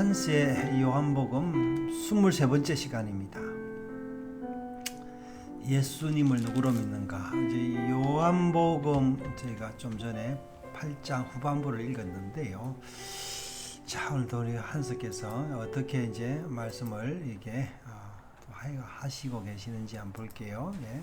한스의 요한복음 23번째 시간입니다. 예수님을 누구로 믿는가? 이제 요한복음 저희가 좀 전에 8장 후반부를 읽었는데요. 자, 오늘도 우리 한스께서 어떻게 이제 말씀을 이렇게 하시고 계시는지 한번 볼게요. 네.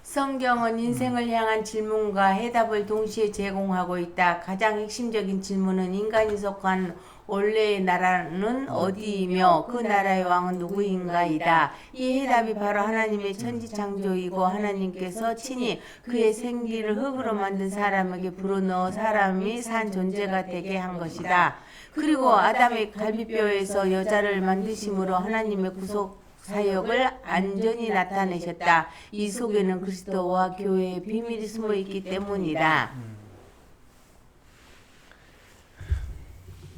성경은 인생을 향한 질문과 해답을 동시에 제공하고 있다. 가장 핵심적인 질문은 인간이 속한 원래의 나라는 어디이며 그 나라의 왕은 누구인가이다. 이 해답이 바로 하나님의 천지창조이고 하나님께서 친히 그의 생기를 흙으로 만든 사람에게 불어넣어 사람이 산 존재가 되게 한 것이다. 그리고 아담의 갈비뼈에서 여자를 만드심으로 하나님의 구속 사역을 안전히 나타내셨다. 이 속에는 그리스도와 교회의 비밀이 숨어 있기 때문이다.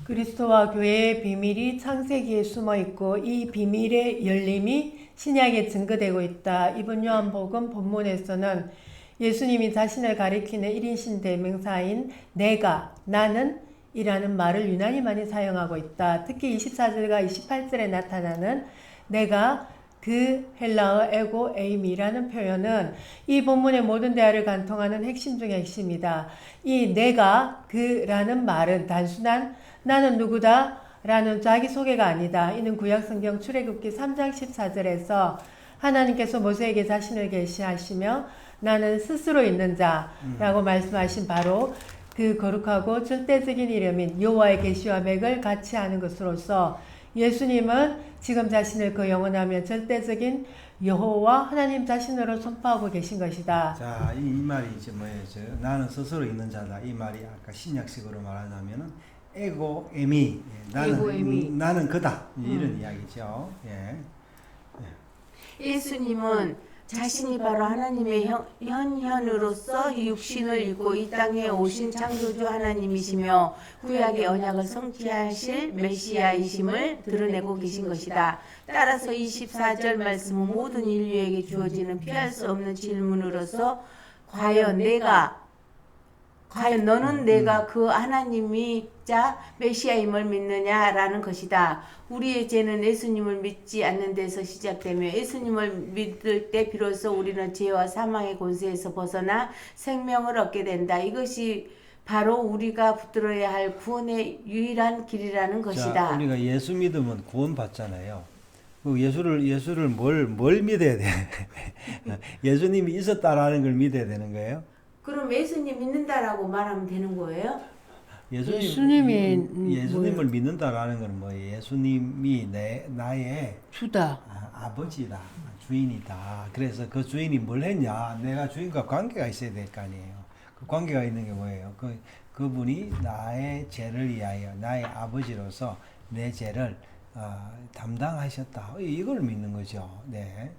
그리스도와 교회의 비밀이 창세기에 숨어 있고 이 비밀의 열림이 신약에 증거되고 있다. 이번 요한복음 본문에서는 예수님이 자신을 가리키는 1인칭 대명사인 내가, 나는 이라는 말을 유난히 많이 사용하고 있다. 특히 24절과 28절에 나타나는 내가 그 헬라어 에고 에이미라는 표현은 이 본문의 모든 대화를 관통하는 핵심 중의 핵심이다. 이 내가 그라는 말은 단순한 나는 누구다 라는 자기소개가 아니다. 이는 구약성경 출애굽기 3장 14절에서 하나님께서 모세에게 자신을 계시하시며 나는 스스로 있는 자라고 말씀하신 바로 그 거룩하고 절대적인 이름인 여호와의 계시와 맥을 같이 하는 것으로서 예수님은 지금 자신을 그 영원하며 절대적인 여호와 하나님 자신으로 선포하고 계신 것이다. 자, 이 말이 이제 뭐예요? 나는 스스로 있는 자다. 이 말이 아까 신약식으로 말하자면은 에고 에미, 나는 그다. 이런 이야기죠. 예. 예수님은 자신이 바로 하나님의 현현으로서 육신을 입고 이 땅에 오신 창조주 하나님이시며 구약의 언약을 성취하실 메시아이심을 드러내고 계신 것이다. 따라서 24절 말씀은 모든 인류에게 주어지는 피할 수 없는 질문으로서 과연 너는 내가 그 하나님이자 메시아임을 믿느냐라는 것이다. 우리의 죄는 예수님을 믿지 않는 데서 시작되며 예수님을 믿을 때 비로소 우리는 죄와 사망의 권세에서 벗어나 생명을 얻게 된다. 이것이 바로 우리가 붙들어야 할 구원의 유일한 길이라는 것이다. 자, 우리가 예수 믿으면 구원 받잖아요. 그 예수를 뭘 믿어야 돼? 예수님이 있었다라는 걸 믿어야 되는 거예요? 그럼 예수님 믿는다라고 말하면 되는 거예요? 예수님을 믿는다라는 건 뭐예요? 예수님이 나의 주다. 아버지다, 주인이다. 그래서 그 주인이 뭘 했냐? 내가 주인과 관계가 있어야 될 거 아니에요. 그 관계가 있는 게 뭐예요? 그분이 나의 죄를 위하여 나의 아버지로서 내 죄를 담당하셨다. 이걸 믿는 거죠. 네.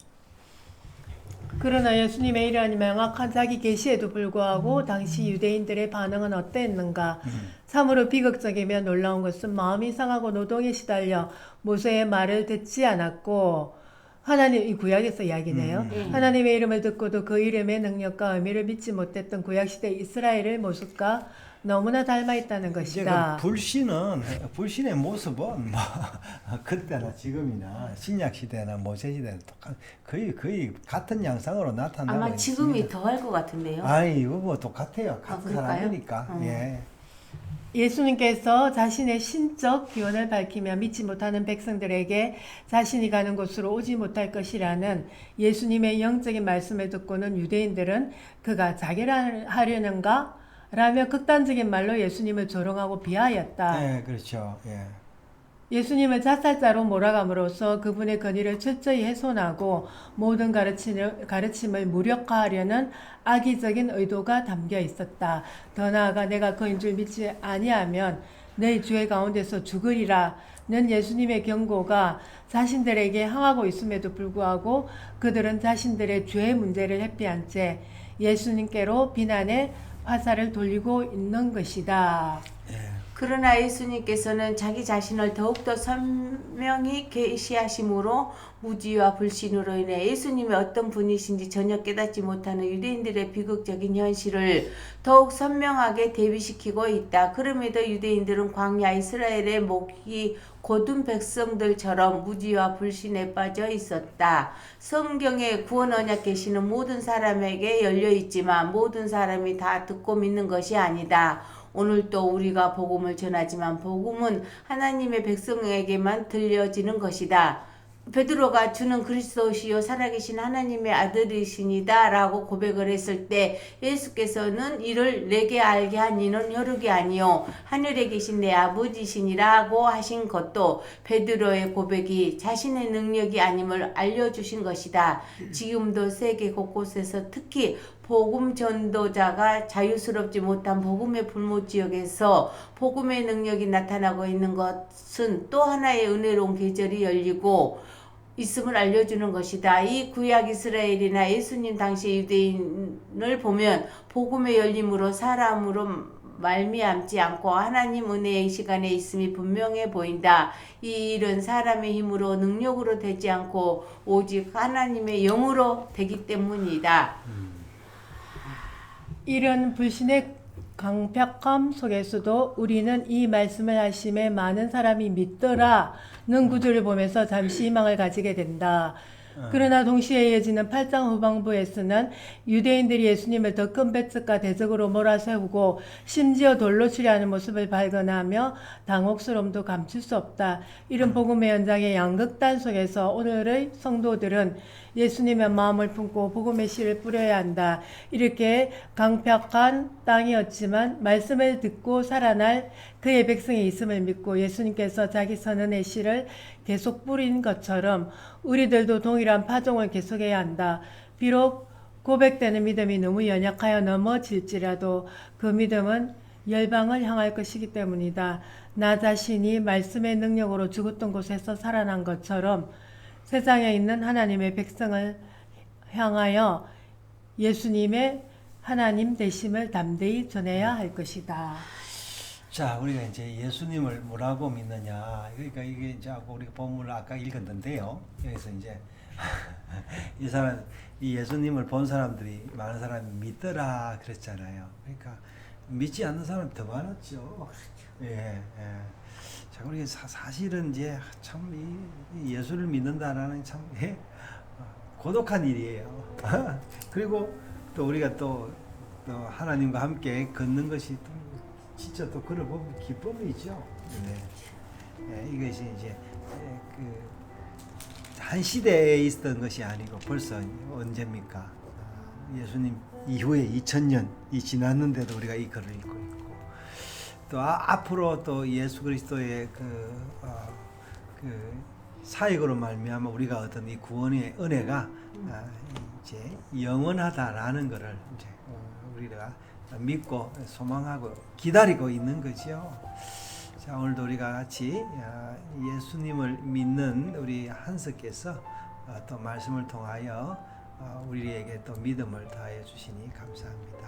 그러나 예수님의 이러한 명확한 자기 계시에도 불구하고 당시 유대인들의 반응은 어땠는가? 참으로 비극적이며 놀라운 것은 마음이 상하고 노동에 시달려 모세의 말을 듣지 않았고 하나님, 이 구약에서 이야기네요. 하나님의 이름을 듣고도 그 이름의 능력과 의미를 믿지 못했던 구약시대 이스라엘의 모습과 너무나 닮아 있다는 것이다. 불신의 모습은 뭐 그때나 지금이나 신약 시대나 모세 시대나 거의 같은 양상으로 나타나고 아마 지금이 있습니다. 더 할 것 같은데요. 아니, 이거 뭐 똑같아요. 같은 그럴까요? 사람이니까. 예. 예수님께서 자신의 신적 기원을 밝히며 믿지 못하는 백성들에게 자신이 가는 곳으로 오지 못할 것이라는 예수님의 영적인 말씀을 듣고는 유대인들은 그가 자결하려는가? 라며 극단적인 말로 예수님을 조롱하고 비하하였다. 네, 그렇죠. 예. 예수님을 자살자로 몰아감으로써 그분의 권위를 철저히 훼손하고 모든 가르침을 무력화하려는 악의적인 의도가 담겨 있었다. 더 나아가 내가 그인 줄 믿지 아니하면 너희 죄 가운데서 죽으리라는 예수님의 경고가 자신들에게 항하고 있음에도 불구하고 그들은 자신들의 죄 문제를 회피한 채 예수님께로 비난의 화살을 돌리고 있는 것이다. 예. 그러나 예수님께서는 자기 자신을 더욱더 선명히 계시하심으로 무지와 불신으로 인해 예수님이 어떤 분이신지 전혀 깨닫지 못하는 유대인들의 비극적인 현실을 더욱 선명하게 대비시키고 있다. 그럼에도 유대인들은 광야 이스라엘의 목이 곧은 백성들처럼 무지와 불신에 빠져 있었다. 성경의 구원 언약 계시는 모든 사람에게 열려 있지만 모든 사람이 다 듣고 믿는 것이 아니다. 오늘도 우리가 복음을 전하지만 복음은 하나님의 백성에게만 들려지는 것이다. 베드로가 주는 그리스도시요 살아계신 하나님의 아들이시니다 라고 고백을 했을 때 예수께서는 이를 내게 알게 한 이는 혈육이 아니요 하늘에 계신 내 아버지시니라고 하신 것도 베드로의 고백이 자신의 능력이 아님을 알려주신 것이다. 지금도 세계 곳곳에서 특히 복음 전도자가 자유스럽지 못한 복음의 불못 지역에서 복음의 능력이 나타나고 있는 것은 또 하나의 은혜로운 계절이 열리고 있음을 알려주는 것이다. 이 구약 이스라엘이나 예수님 당시 유대인을 보면 복음의 열림으로 사람으로 말미암지 않고 하나님 은혜의 시간에 있음이 분명해 보인다. 이 일은 사람의 힘으로 능력으로 되지 않고 오직 하나님의 영으로 되기 때문이다. 이런 불신의 강팍함 속에서도 우리는 이 말씀을 하심에 많은 사람이 믿더라는 구절을 보면서 잠시 희망을 가지게 된다. 그러나 동시에 이어지는 8장 후반부에서는 유대인들이 예수님을 더 큰 배측과 대적으로 몰아세우고 심지어 돌로 치려하는 모습을 발견하며 당혹스러움도 감출 수 없다. 이런 복음의 현장의 양극단 속에서 오늘의 성도들은 예수님의 마음을 품고 복음의 씨를 뿌려야 한다. 이렇게 강팍한 땅이었지만 말씀을 듣고 살아날 그의 백성이 있음을 믿고 예수님께서 자기 선언의 씨를 계속 뿌린 것처럼 우리들도 동일한 파종을 계속해야 한다. 비록 고백되는 믿음이 너무 연약하여 넘어질지라도 그 믿음은 열방을 향할 것이기 때문이다. 나 자신이 말씀의 능력으로 죽었던 곳에서 살아난 것처럼 세상에 있는 하나님의 백성을 향하여 예수님의 하나님 되심을 담대히 전해야 할 것이다. 자, 우리가 이제 예수님을 뭐라고 믿느냐. 그러니까 이게 이제 우리가 본문을 아까 읽었는데요. 여기서 이제 이 사람, 이 예수님을 본 사람들이 많은 사람이 믿더라 그랬잖아요. 그러니까 믿지 않는 사람이 더 많았죠. 예, 예. 자, 우리가 사실은 이제 참 이 예수를 믿는다라는 참 고독한 일이에요. 그리고 또 우리가 또 하나님과 함께 걷는 것이 또 진짜 또 그걸 보면 기쁨이죠. 네. 이것이 이제 한 시대에 있었던 것이 아니고 벌써 언제입니까? 예수님 이후에 2000년이 지났는데도 우리가 이 글을 읽고 있고 또 앞으로 또 예수 그리스도의 그 사역으로 말미암아 우리가 얻은 이 구원의 은혜가 이제 영원하다라는 것을 이제 우리가 믿고 소망하고 기다리고 있는 거죠. 자, 오늘도 우리가 같이 예수님을 믿는 우리 한석께서 또 말씀을 통하여 우리에게 또 믿음을 더하여 주시니 감사합니다.